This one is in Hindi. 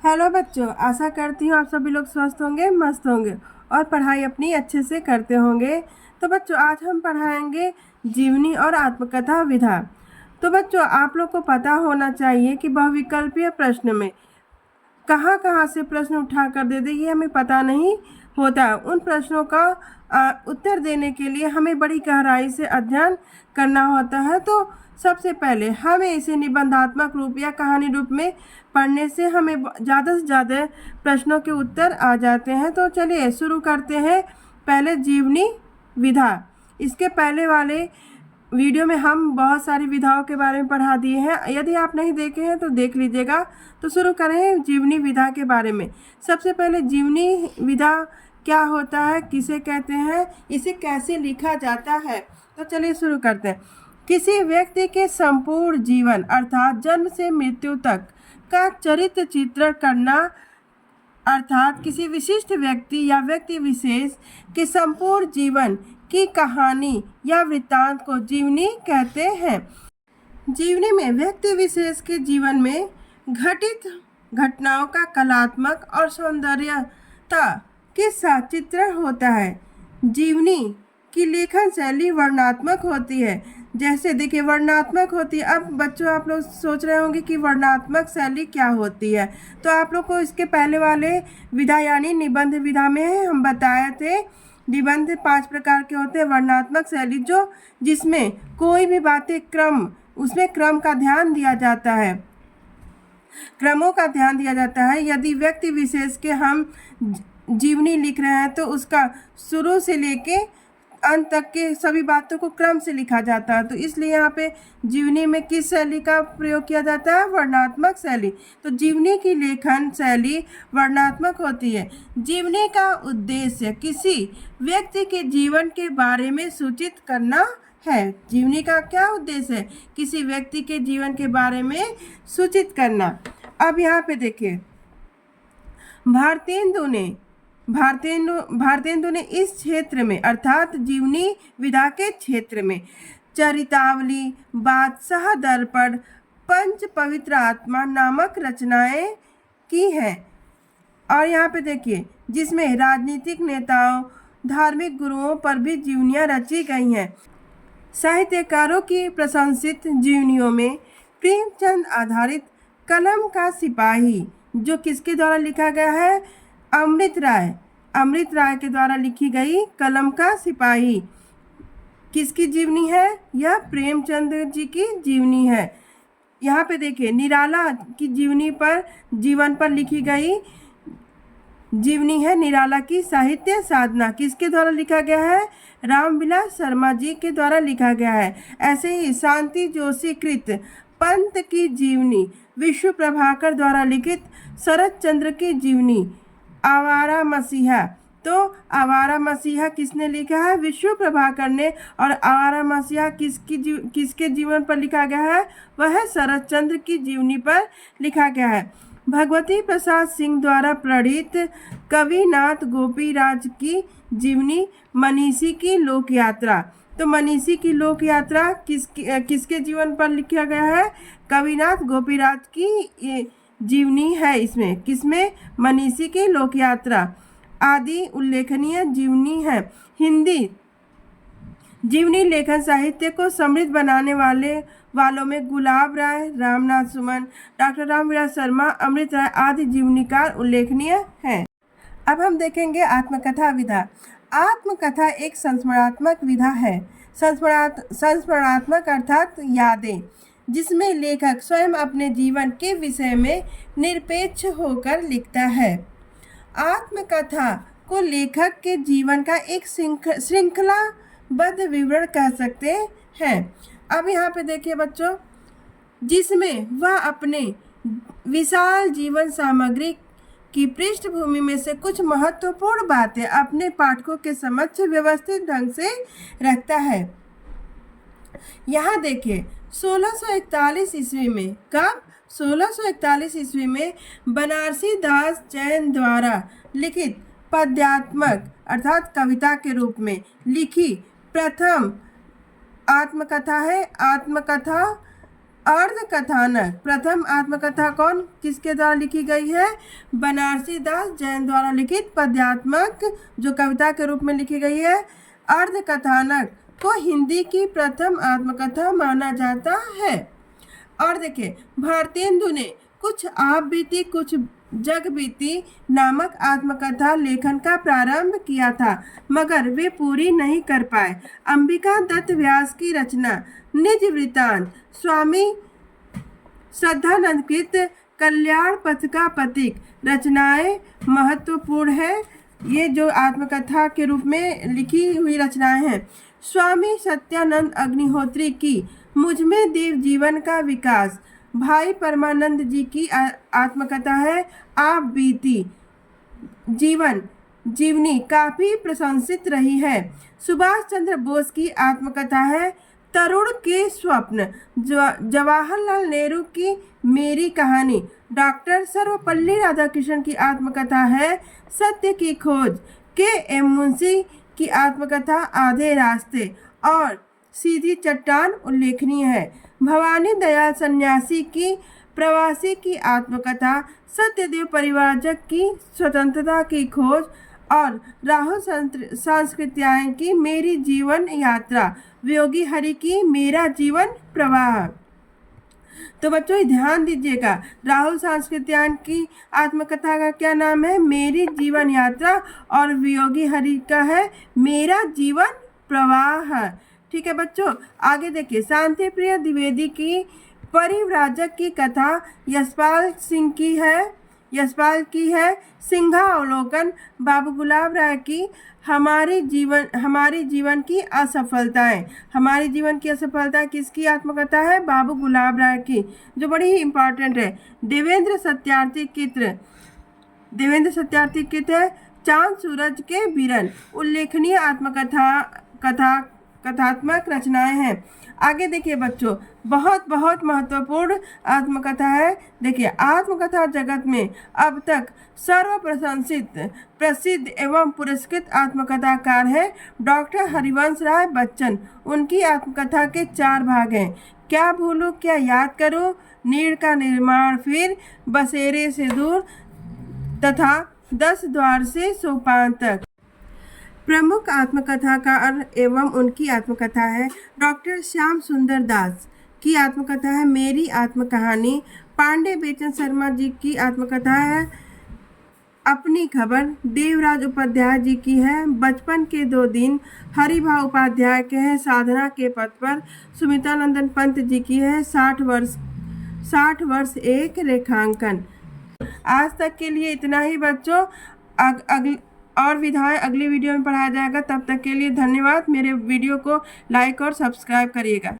हेलो बच्चों, आशा करती हूँ आप सभी लोग स्वस्थ होंगे, मस्त होंगे और पढ़ाई अपनी अच्छे से करते होंगे। तो बच्चों, आज हम पढ़ाएंगे जीवनी और आत्मकथा विधा। तो बच्चों, आप लोग को पता होना चाहिए कि बहुविकल्पीय प्रश्न में कहाँ कहाँ से प्रश्न उठा कर दे दे, ये हमें पता नहीं होता। उन प्रश्नों का उत्तर देने के लिए हमें बड़ी गहराई से अध्ययन करना होता है। तो सबसे पहले हमें इसे निबंधात्मक रूप या कहानी रूप में पढ़ने से हमें ज़्यादा से ज़्यादा प्रश्नों के उत्तर आ जाते हैं। तो चलिए शुरू करते हैं। पहले जीवनी विधा। इसके पहले वाले वीडियो में हम बहुत सारी विधाओं के बारे में पढ़ा दिए हैं। यदि आप नहीं देखे हैं तो देख लीजिएगा। तो शुरू करें जीवनी विधा के बारे में। सबसे पहले जीवनी विधा क्या होता है, किसे कहते हैं, इसे कैसे लिखा जाता है। तो चलिए शुरू करते हैं। किसी व्यक्ति के संपूर्ण जीवन अर्थात जन्म से मृत्यु तक का चरित्र चित्रण करना, अर्थात किसी विशिष्ट व्यक्ति या व्यक्ति विशेष के संपूर्ण जीवन की कहानी या वृत्तांत को जीवनी कहते हैं। जीवनी में व्यक्ति विशेष के जीवन में घटित घटनाओं का कलात्मक और सौंदर्यता के साथ चित्रण होता है। जीवनी की लेखन शैली वर्णनात्मक होती है। जैसे देखिए, वर्णनात्मक होती है। अब बच्चों, आप लोग सोच रहे होंगे कि वर्णनात्मक शैली क्या होती है। तो आप लोग को इसके पहले वाले विधा यानी निबंध विधा में हम बताए थे। निबंध 5 प्रकार के होते हैं। वर्णनात्मक शैली जिसमें कोई भी बातें उसमें क्रम का ध्यान दिया जाता है, क्रमों का ध्यान दिया जाता है। यदि व्यक्ति विशेष के हम जीवनी लिख रहे हैं तो उसका शुरू से लेके अंत तक के सभी बातों को क्रम से लिखा जाता है। तो इसलिए यहाँ पे जीवनी में किस शैली का प्रयोग किया जाता है? वर्णनात्मक शैली। तो जीवनी की लेखन शैली वर्णनात्मक होती है। जीवनी का उद्देश्य किसी व्यक्ति के जीवन के बारे में सूचित करना है। जीवनी का क्या उद्देश्य है? किसी व्यक्ति के जीवन के बारे में सूचित करना। अब यहाँ पे देखिए, भारतेंदु ने इस क्षेत्र में अर्थात जीवनी विधा के क्षेत्र में चरितावली, बादशाह दर्पण, पंच पवित्र आत्मा नामक रचनाएं की हैं। और यहाँ पे देखिए, जिसमें राजनीतिक नेताओं, धार्मिक गुरुओं पर भी जीवनियाँ रची गई हैं। साहित्यकारों की प्रशंसित जीवनियों में प्रेमचंद आधारित कलम का सिपाही, जो किसके द्वारा लिखा गया है? अमृत राय के द्वारा लिखी गई कलम का सिपाही किसकी जीवनी है? यह प्रेमचंद जी की जीवनी है। यहाँ पे देखिए, निराला की जीवन पर लिखी गई जीवनी है निराला की साहित्य साधना। किसके द्वारा लिखा गया है? रामविलास शर्मा जी के द्वारा लिखा गया है। ऐसे ही शांति जोशी कृत पंत की जीवनी, विश्व प्रभाकर द्वारा लिखित शरद चंद्र की जीवनी, आवारा मसीहा। तो आवारा मसीहा किसने लिखा है? विश्व प्रभाकर ने। और आवारा मसीहा किसके जीवन पर लिखा गया है? वह शरद चंद्र की जीवनी पर लिखा गया है। भगवती प्रसाद सिंह द्वारा प्रणीत कविनाथ गोपीराज की जीवनी, मनीषी की लोक यात्रा। तो मनीषी की लोक यात्रा किसके जीवन पर लिखा गया है? कविनाथ गोपीराज की जीवनी है इसमें। किसमें? मनीषी की लोक यात्रा आदि उल्लेखनीय जीवनी है। हिंदी जीवनी लेखन साहित्य को समृद्ध बनाने वालों में गुलाब राय, रामनाथ सुमन, डॉक्टर रामविलास शर्मा, अमृत राय आदि जीवनीकार उल्लेखनीय हैं। अब हम देखेंगे आत्मकथा विधा। आत्मकथा एक संस्मरणात्मक विधा है। संस्मरणात्मक अर्थात यादें, जिसमें लेखक स्वयं अपने जीवन के विषय में निरपेक्ष होकर लिखता है। आत्मकथा को लेखक के जीवन का एक श्रृंखलाबद्ध विवरण कह सकते हैं। अब यहाँ पे देखिए बच्चों, जिसमें वह अपने विशाल जीवन सामग्री की पृष्ठभूमि में से कुछ महत्वपूर्ण बातें अपने पाठकों के समक्ष व्यवस्थित ढंग से रखता है। यहाँ देखिए, 1641 ईस्वी में, कब? 1641 ईस्वी में बनारसी दास जैन द्वारा लिखित पद्यात्मक अर्थात कविता के रूप में लिखी प्रथम आत्मकथा है। आत्मकथा अर्ध कथानक। प्रथम आत्मकथा कौन किसके द्वारा लिखी गई है? बनारसी दास जैन द्वारा लिखित पद्यात्मक जो कविता के रूप में लिखी गई है। अर्ध कथानक को हिंदी की प्रथम आत्मकथा माना जाता है। और देखिए, भारतेंदु ने कुछ आप बीती कुछ जग बीती नामक आत्मकथा लेखन का प्रारंभ किया था, मगर वे पूरी नहीं कर पाए। अंबिका दत्त व्यास की रचना निज वृतांत, स्वामी श्रद्धानंद कृत कल्याण पथ का प्रतीक रचनाएं महत्वपूर्ण है। ये जो आत्मकथा के रूप में लिखी हुई रचनाएं हैं। स्वामी सत्यानंद अग्निहोत्री की मुझमें देव जीवन का विकास, भाई परमानंद जी की आत्मकथा है आप बीती जीवनी काफी प्रशंसित रही है। सुभाष चंद्र बोस की आत्मकथा है तरुण के स्वप्न। जवाहरलाल नेहरू की मेरी कहानी। डॉक्टर सर्वपल्ली राधाकृष्णन की आत्मकथा है सत्य की खोज। के.एम. मुंशी की आत्मकथा आधे रास्ते और सीधी चट्टान उल्लेखनीय है। भवानी दयाल सन्यासी की प्रवासी की आत्मकथा, सत्यदेव परिव्राजक की स्वतंत्रता की खोज और राहुल सांस्कृत्यायन की मेरी जीवन यात्रा, योगी हरि की मेरा जीवन प्रवाह। तो बच्चों ध्यान दीजिएगा, राहुल सांस्कृत्यायन की आत्मकथा का क्या नाम है? मेरी जीवन यात्रा, और योगी हरि का है मेरा जीवन प्रवाह। ठीक है बच्चों, आगे देखिए, शांति प्रिय द्विवेदी की परिव्राजक की कथा यशपाल की है। सिंहावलोकन बाबू गुलाब राय की हमारी जीवन की असफलताएं। हमारी जीवन की असफलता किसकी आत्मकथा है? बाबू गुलाब राय की, जो बड़ी ही इंपॉर्टेंट है। देवेंद्र सत्यार्थी कृत है चांद सूरज के बिरन। उल्लेखनीय कथात्मक रचनाएं हैं। आगे देखिए बच्चों, बहुत बहुत महत्वपूर्ण आत्मकथा है। देखिए, आत्मकथा जगत में अब तक प्रसिद्ध एवं पुरस्कृत आत्मकथाकार है डॉक्टर हरिवंश राय बच्चन। उनकी आत्मकथा के 4 भाग हैं। क्या भूलूं क्या याद करूं, नीड़ का निर्माण, फिर बसेरे से दूर तथा 10 द्वार से सोपान तक। प्रमुख आत्मकथाकार एवं उनकी आत्मकथा है डॉक्टर श्याम सुंदर दास की आत्मकथा है मेरी आत्मकहानी। पांडे बेचन शर्मा जी की आत्मकथा है अपनी खबर। देवराज उपाध्याय जी की है बचपन के 2 दिन। हरिभा उपाध्याय के हैं साधना के पथ पर। सुमित्रानंदन पंत जी की है 60 वर्ष एक रेखांकन। आज तक के लिए इतना ही बच्चों। और विधाएं अगली वीडियो में पढ़ाया जाएगा। तब तक के लिए धन्यवाद। मेरे वीडियो को लाइक और सब्सक्राइब करिएगा।